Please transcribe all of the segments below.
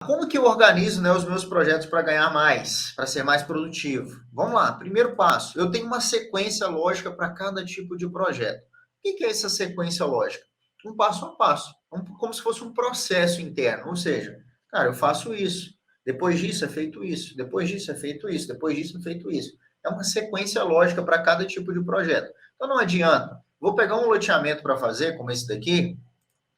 Como que eu organizo, né, os meus projetos para ganhar mais, para ser mais produtivo? Vamos lá, primeiro passo, eu tenho uma sequência lógica para cada tipo de projeto. O que é essa sequência lógica? Um passo a passo, como se fosse um processo interno, ou seja, cara, eu faço isso, depois disso é feito isso, depois disso é feito isso, depois disso é feito isso. É uma sequência lógica para cada tipo de projeto. Então não adianta, vou pegar um loteamento para fazer, como esse daqui,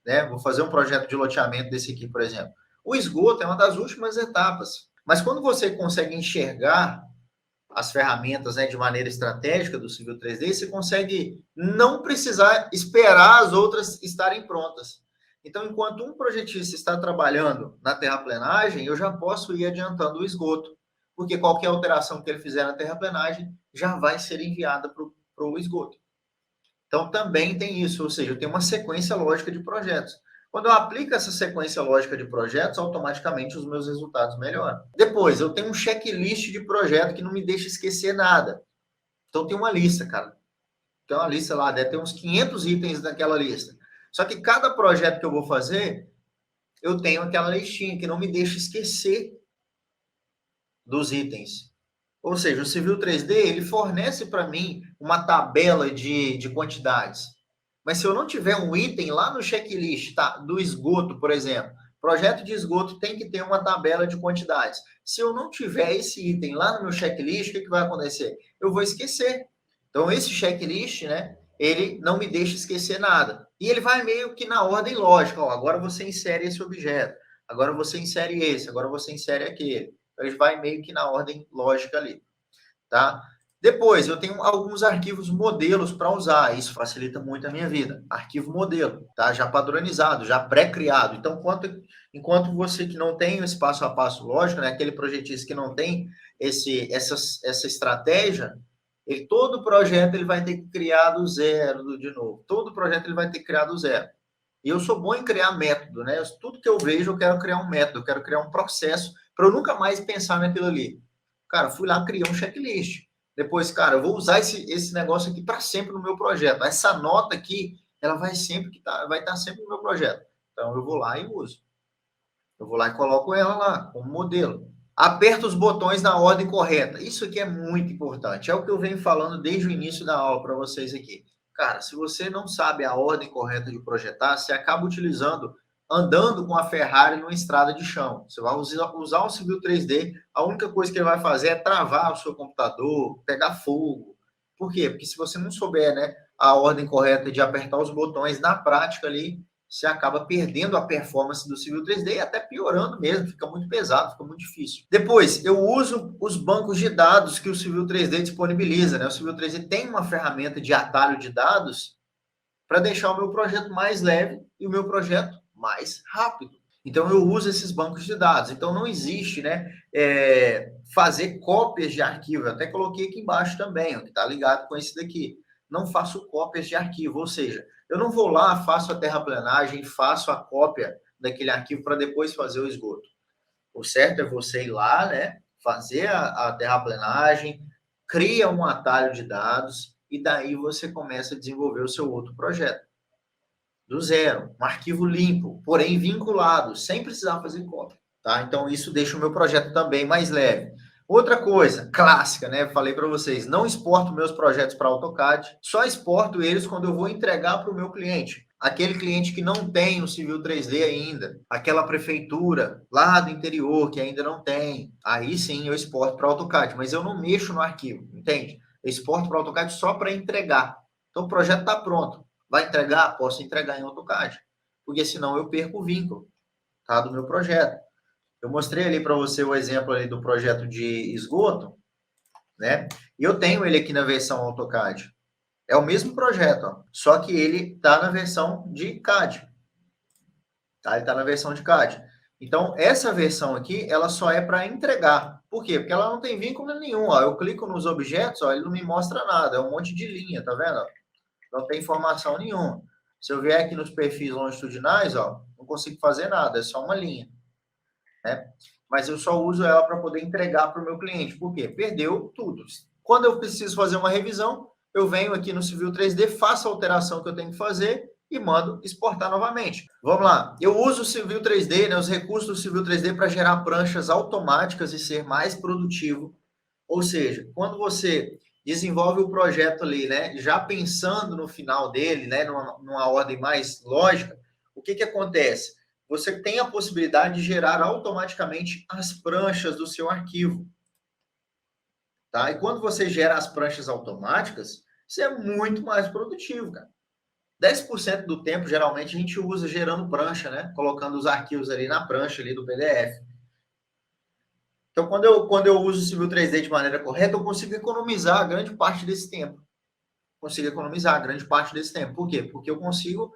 né? Vou fazer um projeto de loteamento desse aqui, por exemplo. O esgoto é uma das últimas etapas. Mas quando você consegue enxergar as ferramentas, né, de maneira estratégica do Civil 3D, você consegue não precisar esperar as outras estarem prontas. Então, enquanto um projetista está trabalhando na terraplenagem, eu já posso ir adiantando o esgoto, porque qualquer alteração que ele fizer na terraplenagem já vai ser enviada para o esgoto. Então, também tem isso, ou seja, eu tenho uma sequência lógica de projetos. Quando eu aplico essa sequência lógica de projetos, automaticamente os meus resultados melhoram. Depois, eu tenho um checklist de projeto que não me deixa esquecer nada. Então, tem uma lista, cara. Tem uma lista lá, deve ter uns 500 itens naquela lista. Só que cada projeto que eu vou fazer, eu tenho aquela listinha que não me deixa esquecer dos itens. Ou seja, o Civil 3D, ele fornece para mim uma tabela de quantidades. Mas se eu não tiver um item lá no checklist, tá? Do esgoto, por exemplo, projeto de esgoto tem que ter uma tabela de quantidades. Se eu não tiver esse item lá no meu checklist, o que vai acontecer? Eu vou esquecer. Então, esse checklist, né? Ele não me deixa esquecer nada. E ele vai meio que na ordem lógica. Ó, agora você insere esse objeto. Agora você insere esse. Agora você insere aquele. Então, ele vai meio que na ordem lógica ali, tá? Depois, eu tenho alguns arquivos modelos para usar. Isso facilita muito a minha vida. Arquivo modelo, tá? Já padronizado, já pré-criado. Então, enquanto você que não tem esse passo a passo lógico, né? Aquele projetista que não tem essa estratégia, todo projeto ele vai ter que criar do zero de novo. Todo projeto ele vai ter que criar do zero. E eu sou bom em criar método, né? Tudo que eu vejo, eu quero criar um método, eu quero criar um processo para eu nunca mais pensar naquilo ali. Cara, fui lá, criei um checklist. Depois, cara, eu vou usar esse negócio aqui para sempre no meu projeto. Essa nota aqui, ela vai vai estar sempre no meu projeto. Então, eu vou lá e uso. Eu vou lá e coloco ela lá, como modelo. Aperta os botões na ordem correta. Isso aqui é muito importante. É o que eu venho falando desde o início da aula para vocês aqui. Cara, se você não sabe a ordem correta de projetar, você acaba andando com a Ferrari numa estrada de chão. Você vai usar um Civil 3D, a única coisa que ele vai fazer é travar o seu computador, pegar fogo. Por quê? Porque se você não souber, né, a ordem correta de apertar os botões na prática ali, você acaba perdendo a performance do Civil 3D e até piorando mesmo, fica muito pesado, fica muito difícil. Depois, eu uso os bancos de dados que o Civil 3D disponibiliza, né? O Civil 3D tem uma ferramenta de atalho de dados para deixar o meu projeto mais leve e o meu projeto mais rápido. Então, eu uso esses bancos de dados. Então, não existe, né, fazer cópias de arquivo. Eu até coloquei aqui embaixo também, ó, que está ligado com esse daqui. Não faço cópias de arquivo, ou seja, eu não vou lá, faço a terraplenagem, faço a cópia daquele arquivo para depois fazer o esgoto. O certo é você ir lá, né, fazer a terraplenagem, cria um atalho de dados e daí você começa a desenvolver o seu outro projeto. Do zero, um arquivo limpo, porém vinculado, sem precisar fazer cópia, tá? Então, isso deixa o meu projeto também mais leve. Outra coisa, clássica, né? Falei para vocês, não exporto meus projetos para AutoCAD, só exporto eles quando eu vou entregar para o meu cliente. Aquele cliente que não tem o Civil 3D ainda, aquela prefeitura lá do interior que ainda não tem, aí sim eu exporto para AutoCAD, mas eu não mexo no arquivo, entende? Eu exporto para AutoCAD só para entregar. Então, o projeto está pronto. Vai entregar? Posso entregar em AutoCAD, porque senão eu perco o vínculo, tá, do meu projeto. Eu mostrei ali para você o exemplo ali do projeto de esgoto, né? E eu tenho ele aqui na versão AutoCAD. É o mesmo projeto, ó, só que ele está na versão de CAD. Tá? Ele está na versão de CAD. Então, essa versão aqui, ela só é para entregar. Por quê? Porque ela não tem vínculo nenhum. Ó. Eu clico nos objetos, ó, ele não me mostra nada. É um monte de linha, tá vendo? Não tem informação nenhuma. Se eu vier aqui nos perfis longitudinais, ó, não consigo fazer nada, é só uma linha, né? Mas eu só uso ela para poder entregar para o meu cliente. Por quê? Perdeu tudo. Quando eu preciso fazer uma revisão, eu venho aqui no Civil 3D, faço a alteração que eu tenho que fazer e mando exportar novamente. Vamos lá. Eu uso o Civil 3D, né, os recursos do Civil 3D para gerar pranchas automáticas e ser mais produtivo. Ou seja, quando você desenvolve o projeto ali, né, já pensando no final dele, né, numa ordem mais lógica, o que acontece? Você tem a possibilidade de gerar automaticamente as pranchas do seu arquivo. Tá? E quando você gera as pranchas automáticas, você é muito mais produtivo, cara. 10% do tempo, geralmente, a gente usa gerando prancha, né? Colocando os arquivos ali na prancha ali do PDF. Então, quando eu uso o Civil 3D de maneira correta, eu consigo economizar grande parte desse tempo. Consigo economizar grande parte desse tempo. Por quê? Porque eu consigo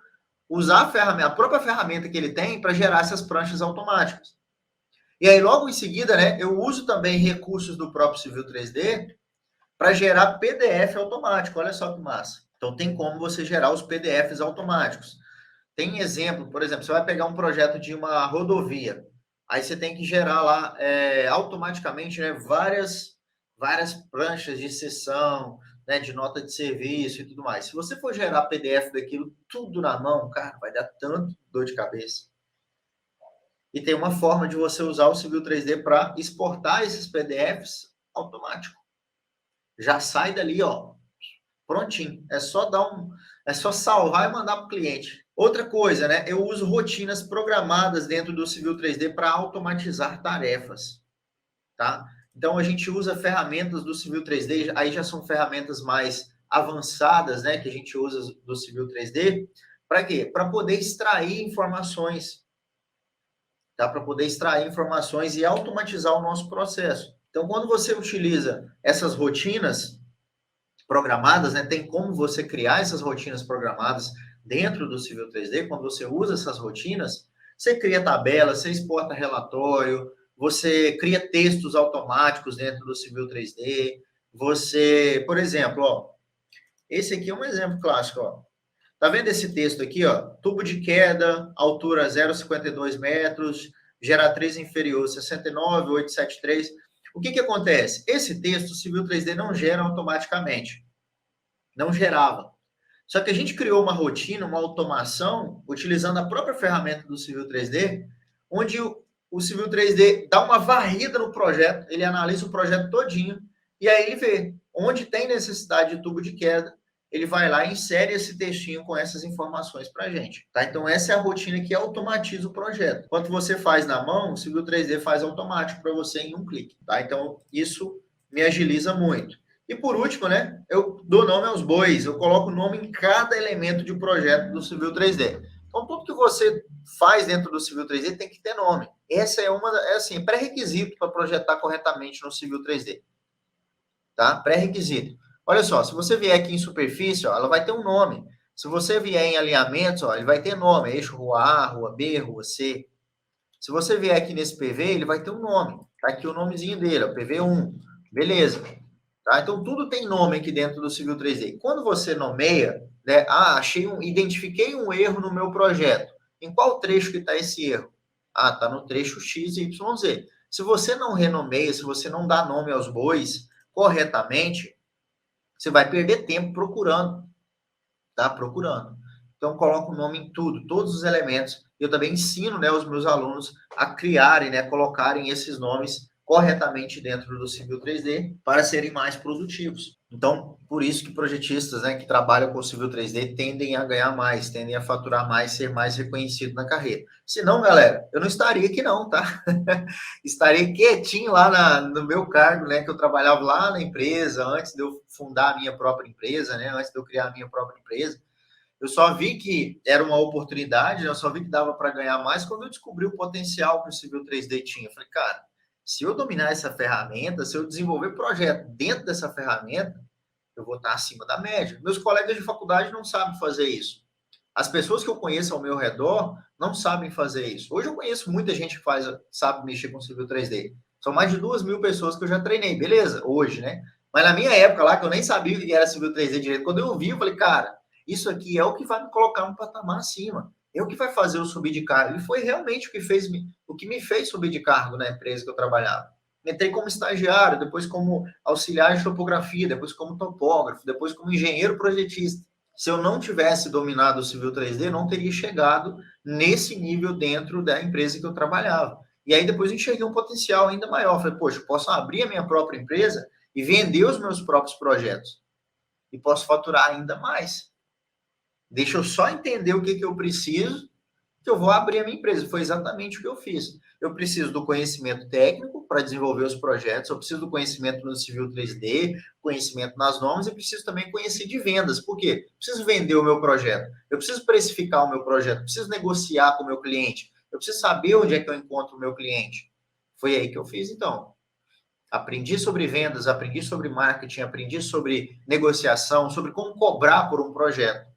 usar a própria ferramenta que ele tem para gerar essas pranchas automáticas. E aí, logo em seguida, né, eu uso também recursos do próprio Civil 3D para gerar PDF automático. Olha só que massa. Então, tem como você gerar os PDFs automáticos. Tem exemplo, por exemplo, você vai pegar um projeto de uma rodovia, aí você tem que gerar lá automaticamente, né, várias pranchas de sessão, né, de nota de serviço e tudo mais. Se você for gerar PDF daquilo tudo na mão, cara, vai dar tanto dor de cabeça. E tem uma forma de você usar o Civil 3D para exportar esses PDFs automático. Já sai dali, ó, prontinho. É só salvar e mandar para o cliente. Outra coisa, né? Eu uso rotinas programadas dentro do Civil 3D para automatizar tarefas, tá? Então a gente usa ferramentas do Civil 3D, aí já são ferramentas mais avançadas, né, que a gente usa do Civil 3D, para quê? Para poder extrair informações, tá? Para poder extrair informações e automatizar o nosso processo. Então, quando você utiliza essas rotinas programadas, né? Tem como você criar essas rotinas programadas dentro do Civil 3D. Quando você usa essas rotinas, você cria tabela, você exporta relatório, você cria textos automáticos dentro do Civil 3D. Você, por exemplo, ó, esse aqui é um exemplo clássico, ó. Tá vendo esse texto aqui, ó? Tubo de queda, altura 0,52 metros, geratriz inferior 69,873. O que acontece? Esse texto o Civil 3D não gera automaticamente. Não gerava. Só que a gente criou uma rotina, uma automação, utilizando a própria ferramenta do Civil 3D, onde o Civil 3D dá uma varrida no projeto, ele analisa o projeto todinho, e aí ele vê onde tem necessidade de tubo de queda, ele vai lá e insere esse textinho com essas informações para a gente. Tá? Então, essa é a rotina que automatiza o projeto. Enquanto você faz na mão, o Civil 3D faz automático para você em um clique. Tá? Então, isso me agiliza muito. E por último, né, eu dou nome aos bois, eu coloco nome em cada elemento de projeto do Civil 3D. Então, tudo que você faz dentro do Civil 3D tem que ter nome. Essa é assim, pré-requisito para projetar corretamente no Civil 3D. Tá? Pré-requisito. Olha só, se você vier aqui em superfície, ó, ela vai ter um nome. Se você vier em alinhamentos, ó, ele vai ter nome, eixo rua A, rua B, rua C. Se você vier aqui nesse PV, ele vai ter um nome. Tá aqui o nomezinho dele, ó, PV1. Beleza. Tá? Então, tudo tem nome aqui dentro do Civil 3D. Quando você nomeia, né, identifiquei um erro no meu projeto. Em qual trecho que está esse erro? Ah, está no trecho X, Y, Z. Se você não renomeia, se você não dá nome aos bois corretamente, você vai perder tempo procurando, tá? Procurando. Então, coloco o nome em tudo, todos os elementos. Eu também ensino, né, os meus alunos a criarem, né, colocarem esses nomes corretamente dentro do Civil 3D para serem mais produtivos. Então, por isso que projetistas, né, que trabalham com o Civil 3D tendem a ganhar mais, tendem a faturar mais, ser mais reconhecido na carreira. Se não, galera, eu não estaria aqui não, tá? Estaria quietinho lá no meu cargo, né, que eu trabalhava lá na empresa, antes de eu fundar a minha própria empresa, né, antes de eu criar a minha própria empresa. Eu só vi que era uma oportunidade, eu só vi que dava para ganhar mais quando eu descobri o potencial que o Civil 3D tinha. Eu falei, cara, se eu dominar essa ferramenta, se eu desenvolver projeto dentro dessa ferramenta, eu vou estar acima da média. Meus colegas de faculdade não sabem fazer isso. As pessoas que eu conheço ao meu redor não sabem fazer isso. Hoje eu conheço muita gente que sabe mexer com Civil 3D. São mais de 2.000 pessoas que eu já treinei, beleza? Hoje, né? Mas na minha época lá, que eu nem sabia o que era Civil 3D direito, quando eu vi, eu falei, cara, isso aqui é o que vai me colocar um patamar acima. É o que vai fazer eu subir de cargo. E foi realmente o que me fez subir de cargo na empresa que eu trabalhava. Entrei como estagiário, depois como auxiliar de topografia, depois como topógrafo, depois como engenheiro projetista. Se eu não tivesse dominado o Civil 3D, não teria chegado nesse nível dentro da empresa que eu trabalhava. E aí depois eu enxerguei um potencial ainda maior. Falei, poxa, eu posso abrir a minha própria empresa e vender os meus próprios projetos. E posso faturar ainda mais. Deixa eu só entender o que eu preciso, que eu vou abrir a minha empresa. Foi exatamente o que eu fiz. Eu preciso do conhecimento técnico para desenvolver os projetos, eu preciso do conhecimento no Civil 3D, conhecimento nas normas e preciso também conhecer de vendas. Por quê? Eu preciso vender o meu projeto, eu preciso precificar o meu projeto, eu preciso negociar com o meu cliente, eu preciso saber onde é que eu encontro o meu cliente. Foi aí que eu fiz, então. Aprendi sobre vendas, aprendi sobre marketing, aprendi sobre negociação, sobre como cobrar por um projeto.